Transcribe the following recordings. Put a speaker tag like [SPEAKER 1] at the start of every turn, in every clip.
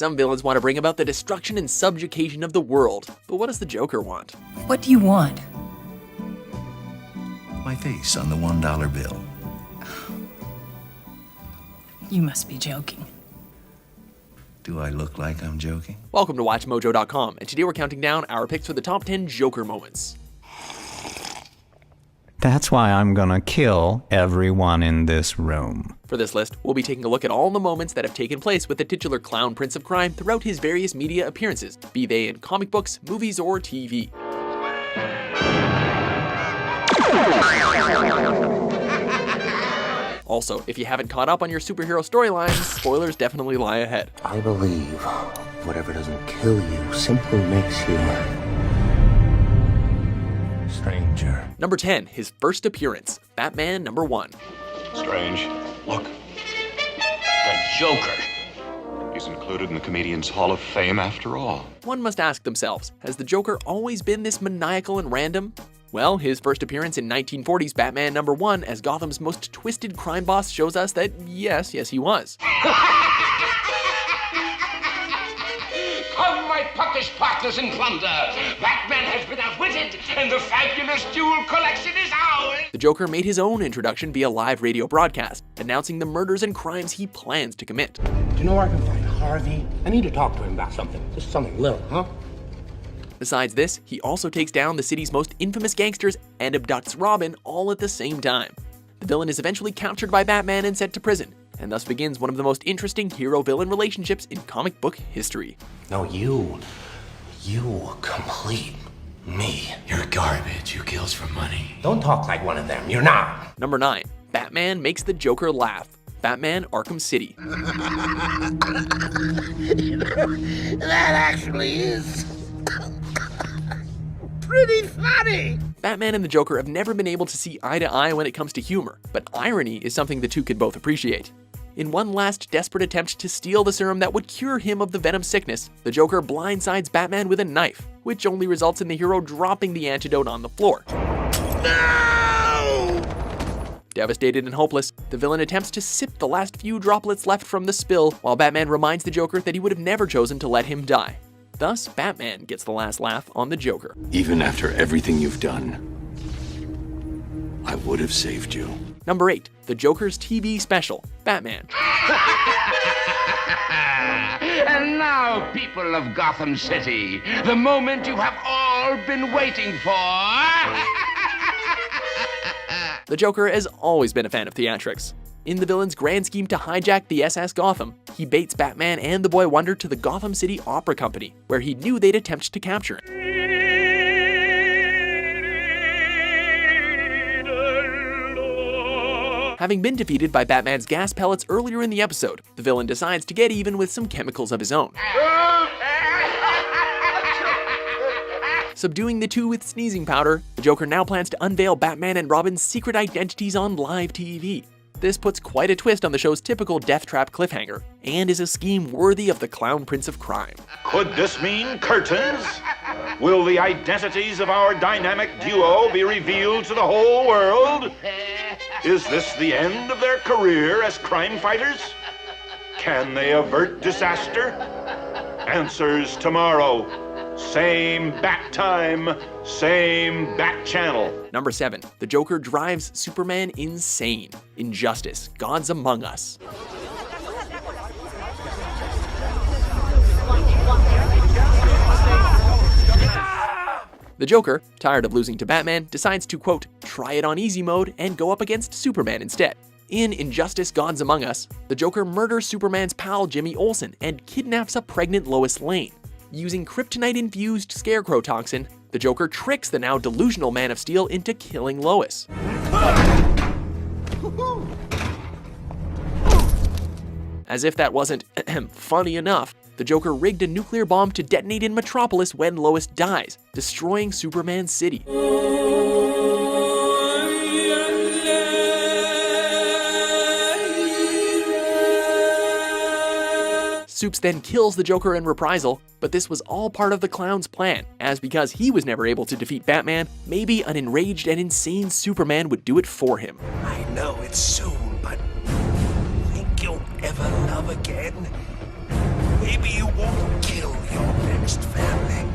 [SPEAKER 1] Some villains want to bring about the destruction and subjugation of the world. But what does the Joker want?
[SPEAKER 2] What do you want?
[SPEAKER 3] My face on the $1 bill.
[SPEAKER 2] You must be joking.
[SPEAKER 3] Do I look like I'm joking?
[SPEAKER 1] Welcome to WatchMojo.com, and today we're counting down our picks for the top 10 Joker moments.
[SPEAKER 4] That's why I'm gonna kill everyone in this room.
[SPEAKER 1] For this list, we'll be taking a look at all the moments that have taken place with the titular clown prince of crime throughout his various media appearances, be they in comic books, movies, or TV. Also, if you haven't caught up on your superhero storylines, spoilers definitely lie ahead.
[SPEAKER 5] I believe whatever doesn't kill you simply makes you stranger.
[SPEAKER 1] Number 10, his first appearance, Batman number 1.
[SPEAKER 6] Strange. Look. The Joker. He's included in the Comedians Hall of Fame after all.
[SPEAKER 1] One must ask themselves, has the Joker always been this maniacal and random? Well, his first appearance in 1940's Batman number 1 as Gotham's most twisted crime boss shows us that yes, he was.
[SPEAKER 7] Come, my puckish partners in plunder! Batman has been outwitted, and the fabulous jewel collection is ours!
[SPEAKER 1] The Joker made his own introduction via live radio broadcast, announcing the murders and crimes he plans to commit.
[SPEAKER 5] Do you know where I can find Harvey? I need to talk to him about something. Just something little, huh?
[SPEAKER 1] Besides this, he also takes down the city's most infamous gangsters and abducts Robin all at the same time. The villain is eventually captured by Batman and sent to prison, and thus begins one of the most interesting hero-villain relationships in comic book history.
[SPEAKER 5] No, you complete me.
[SPEAKER 8] You're garbage who kills for money.
[SPEAKER 5] Don't talk like one of them, you're not.
[SPEAKER 1] Number 9, Batman makes the Joker laugh. Batman Arkham City.
[SPEAKER 5] That actually is pretty funny.
[SPEAKER 1] Batman and the Joker have never been able to see eye to eye when it comes to humor, but irony is something the two could both appreciate. In one last desperate attempt to steal the serum that would cure him of the Venom sickness, the Joker blindsides Batman with a knife, which only results in the hero dropping the antidote on the floor.
[SPEAKER 5] No!
[SPEAKER 1] Devastated and hopeless, the villain attempts to sip the last few droplets left from the spill, while Batman reminds the Joker that he would have never chosen to let him die. Thus, Batman gets the last laugh on the Joker.
[SPEAKER 8] Even after everything you've done, I would have saved you.
[SPEAKER 1] Number 8, the Joker's TV special, Batman.
[SPEAKER 7] And now, people of Gotham City, the moment you have all been waiting for.
[SPEAKER 1] The Joker has always been a fan of theatrics. In the villain's grand scheme to hijack the SS Gotham, he baits Batman and the Boy Wonder to the Gotham City Opera Company, where he knew they'd attempt to capture him. Having been defeated by Batman's gas pellets earlier in the episode, the villain decides to get even with some chemicals of his own. Subduing the two with sneezing powder, the Joker now plans to unveil Batman and Robin's secret identities on live TV. This puts quite a twist on the show's typical death trap cliffhanger, and is a scheme worthy of the clown prince of crime.
[SPEAKER 9] Could this mean curtains? Will the identities of our dynamic duo be revealed to the whole world? Is this the end of their career as crime fighters? Can they avert disaster? Answers tomorrow. Same bat time, same bat channel.
[SPEAKER 1] Number 7, the Joker drives Superman insane. Injustice, Gods Among Us. The Joker, tired of losing to Batman, decides to, quote, try it on easy mode and go up against Superman instead. In Injustice, Gods Among Us, the Joker murders Superman's pal Jimmy Olsen and kidnaps a pregnant Lois Lane. Using kryptonite-infused scarecrow toxin, the Joker tricks the now delusional Man of Steel into killing Lois. As if that wasn't funny enough, the Joker rigged a nuclear bomb to detonate in Metropolis when Lois dies, destroying Superman's city. Supes then kills the Joker in reprisal, but this was all part of the clown's plan, as because he was never able to defeat Batman, maybe an enraged and insane Superman would do it for him.
[SPEAKER 3] I know it's soon, but think you'll ever love again? Maybe you won't kill your next family.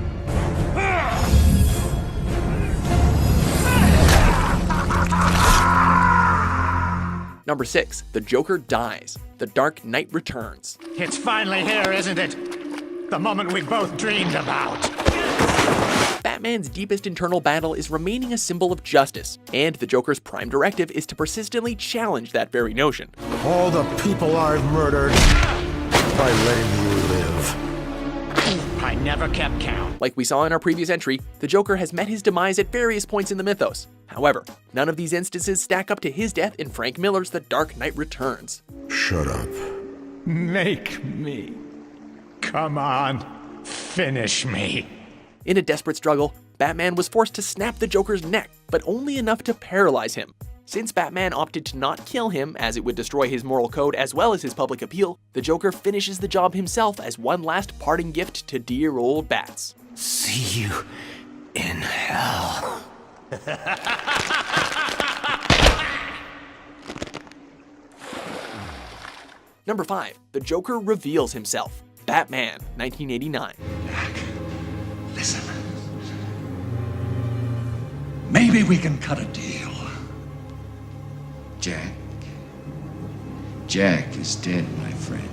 [SPEAKER 1] Number 6. The Joker dies. The Dark Knight returns.
[SPEAKER 5] It's finally here, isn't it? The moment we both dreamed about.
[SPEAKER 1] Batman's deepest internal battle is remaining a symbol of justice, and the Joker's prime directive is to persistently challenge that very notion.
[SPEAKER 10] All the people I've murdered by letting you live.
[SPEAKER 5] I never kept count.
[SPEAKER 1] Like we saw in our previous entry, the Joker has met his demise at various points in the mythos. However, none of these instances stack up to his death in Frank Miller's The Dark Knight Returns.
[SPEAKER 10] Shut up.
[SPEAKER 5] Make me. Come on, finish me.
[SPEAKER 1] In a desperate struggle, Batman was forced to snap the Joker's neck, but only enough to paralyze him. Since Batman opted to not kill him, as it would destroy his moral code as well as his public appeal, the Joker finishes the job himself as one last parting gift to dear old Bats.
[SPEAKER 3] See you in hell.
[SPEAKER 1] Number 5. The Joker reveals himself. Batman, 1989.
[SPEAKER 3] Jack, listen. Maybe we can cut a deal. Jack is dead, my friend.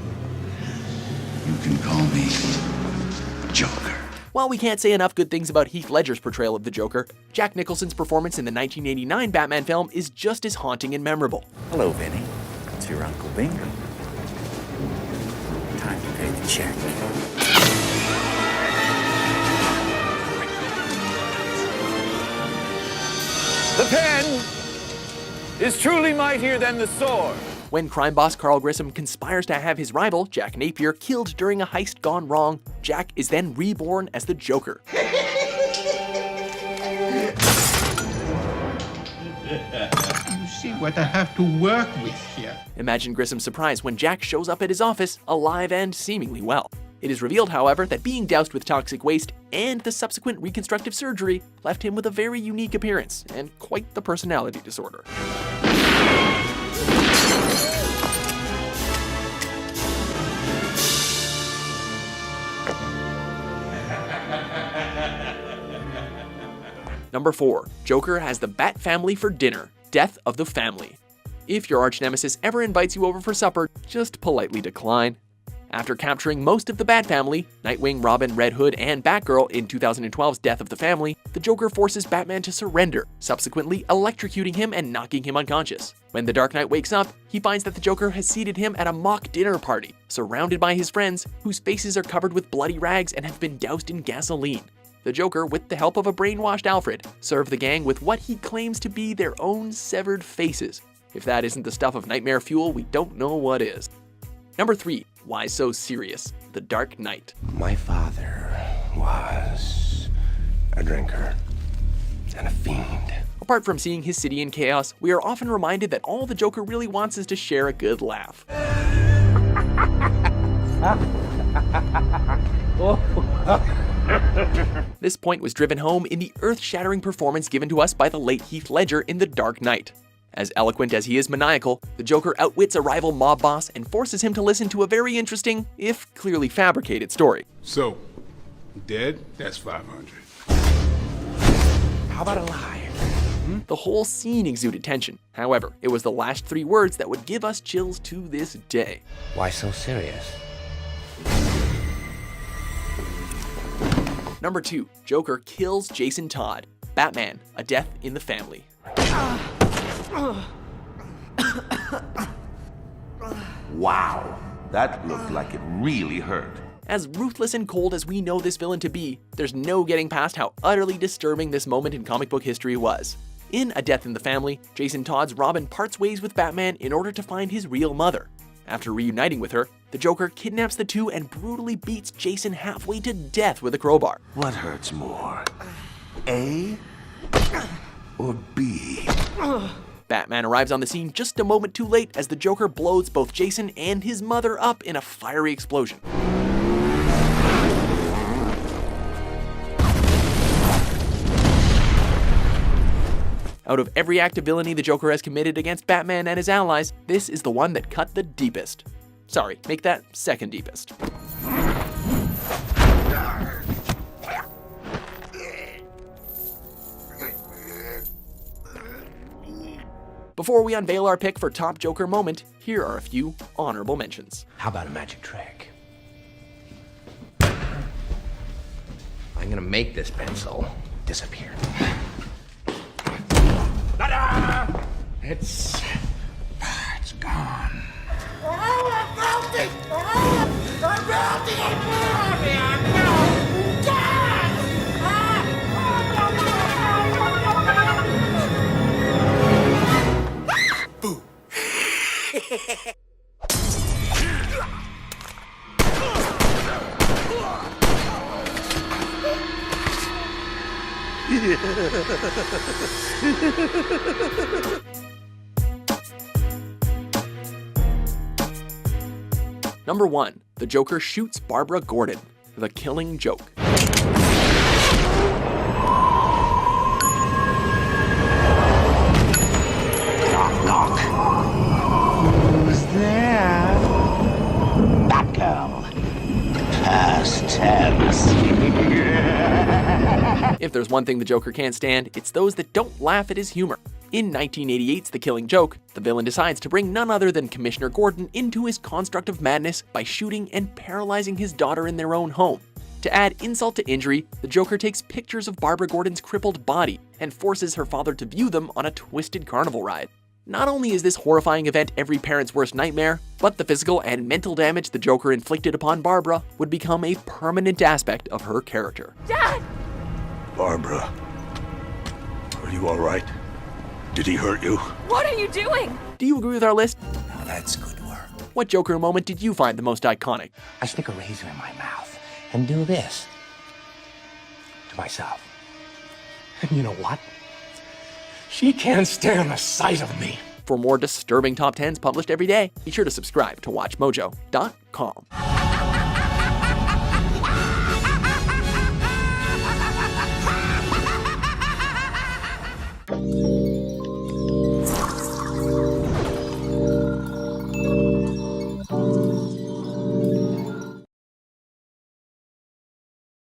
[SPEAKER 3] You can call me Joker.
[SPEAKER 1] While we can't say enough good things about Heath Ledger's portrayal of the Joker, Jack Nicholson's performance in the 1989 Batman film is just as haunting and memorable.
[SPEAKER 11] Hello, Vinny. It's your Uncle Bingo. Time to pay the check.
[SPEAKER 12] The pen is truly mightier than the sword.
[SPEAKER 1] When crime boss Carl Grissom conspires to have his rival, Jack Napier, killed during a heist gone wrong, Jack is then reborn as the Joker.
[SPEAKER 3] You see what I have to work with here.
[SPEAKER 1] Imagine Grissom's surprise when Jack shows up at his office, alive and seemingly well. It is revealed, however, that being doused with toxic waste and the subsequent reconstructive surgery left him with a very unique appearance and quite the personality disorder. Number 4. Joker has the Bat family for dinner. Death of the family. If your arch nemesis ever invites you over for supper, just politely decline. After capturing most of the Bat family, Nightwing, Robin, Red Hood, and Batgirl in 2012's Death of the Family, the Joker forces Batman to surrender, subsequently electrocuting him and knocking him unconscious. When the Dark Knight wakes up, he finds that the Joker has seated him at a mock dinner party, surrounded by his friends, whose faces are covered with bloody rags and have been doused in gasoline. The Joker, with the help of a brainwashed Alfred, serve the gang with what he claims to be their own severed faces. If that isn't the stuff of nightmare fuel, we don't know what is. Number 3. Why So Serious? The Dark Knight.
[SPEAKER 13] My father was a drinker and a fiend.
[SPEAKER 1] Apart from seeing his city in chaos, we are often reminded that all the Joker really wants is to share a good laugh. This point was driven home in the earth-shattering performance given to us by the late Heath Ledger in The Dark Knight. As eloquent as he is maniacal, the Joker outwits a rival mob boss and forces him to listen to a very interesting, if clearly fabricated, story.
[SPEAKER 14] So, dead? That's 500.
[SPEAKER 13] How about a lie?
[SPEAKER 1] The whole scene exuded tension. However, it was the last 3 words that would give us chills to this day.
[SPEAKER 13] Why so serious?
[SPEAKER 1] Number 2. Joker kills Jason Todd. Batman, A Death in the Family.
[SPEAKER 15] Wow, that looked like it really hurt.
[SPEAKER 1] As ruthless and cold as we know this villain to be, there's no getting past how utterly disturbing this moment in comic book history was. In A Death in the Family, Jason Todd's Robin parts ways with Batman in order to find his real mother. After reuniting with her, the Joker kidnaps the two and brutally beats Jason halfway to death with a crowbar.
[SPEAKER 15] What hurts more? A or B?
[SPEAKER 1] Batman arrives on the scene just a moment too late as the Joker blows both Jason and his mother up in a fiery explosion. Out of every act of villainy the Joker has committed against Batman and his allies, this is the one that cut the deepest. Sorry, make that second deepest. Before we unveil our pick for top Joker moment, here are a few honorable mentions.
[SPEAKER 13] How about a magic trick? I'm gonna make this pencil disappear. Ta-da! It's gone.
[SPEAKER 16] I'm melting! I'm melting!
[SPEAKER 1] Number 1. The Joker shoots Barbara Gordon. The Killing Joke.
[SPEAKER 16] Knock, knock. Who's there? Batgirl. Past tense.
[SPEAKER 1] If there's one thing the Joker can't stand, it's those that don't laugh at his humor. In 1988's The Killing Joke, the villain decides to bring none other than Commissioner Gordon into his construct of madness by shooting and paralyzing his daughter in their own home. To add insult to injury, the Joker takes pictures of Barbara Gordon's crippled body and forces her father to view them on a twisted carnival ride. Not only is this horrifying event every parent's worst nightmare, but the physical and mental damage the Joker inflicted upon Barbara would become a permanent aspect of her character.
[SPEAKER 2] Dad!
[SPEAKER 8] Barbara, are you all right? Did he hurt you?
[SPEAKER 2] What are you doing?
[SPEAKER 1] Do you agree with our list?
[SPEAKER 13] Now that's good work.
[SPEAKER 1] What Joker moment did you find the most iconic?
[SPEAKER 5] I stick a razor in my mouth and do this to myself. And you know what? She can't stand the sight of me.
[SPEAKER 1] For more disturbing top 10s published every day, be sure to subscribe to WatchMojo.com.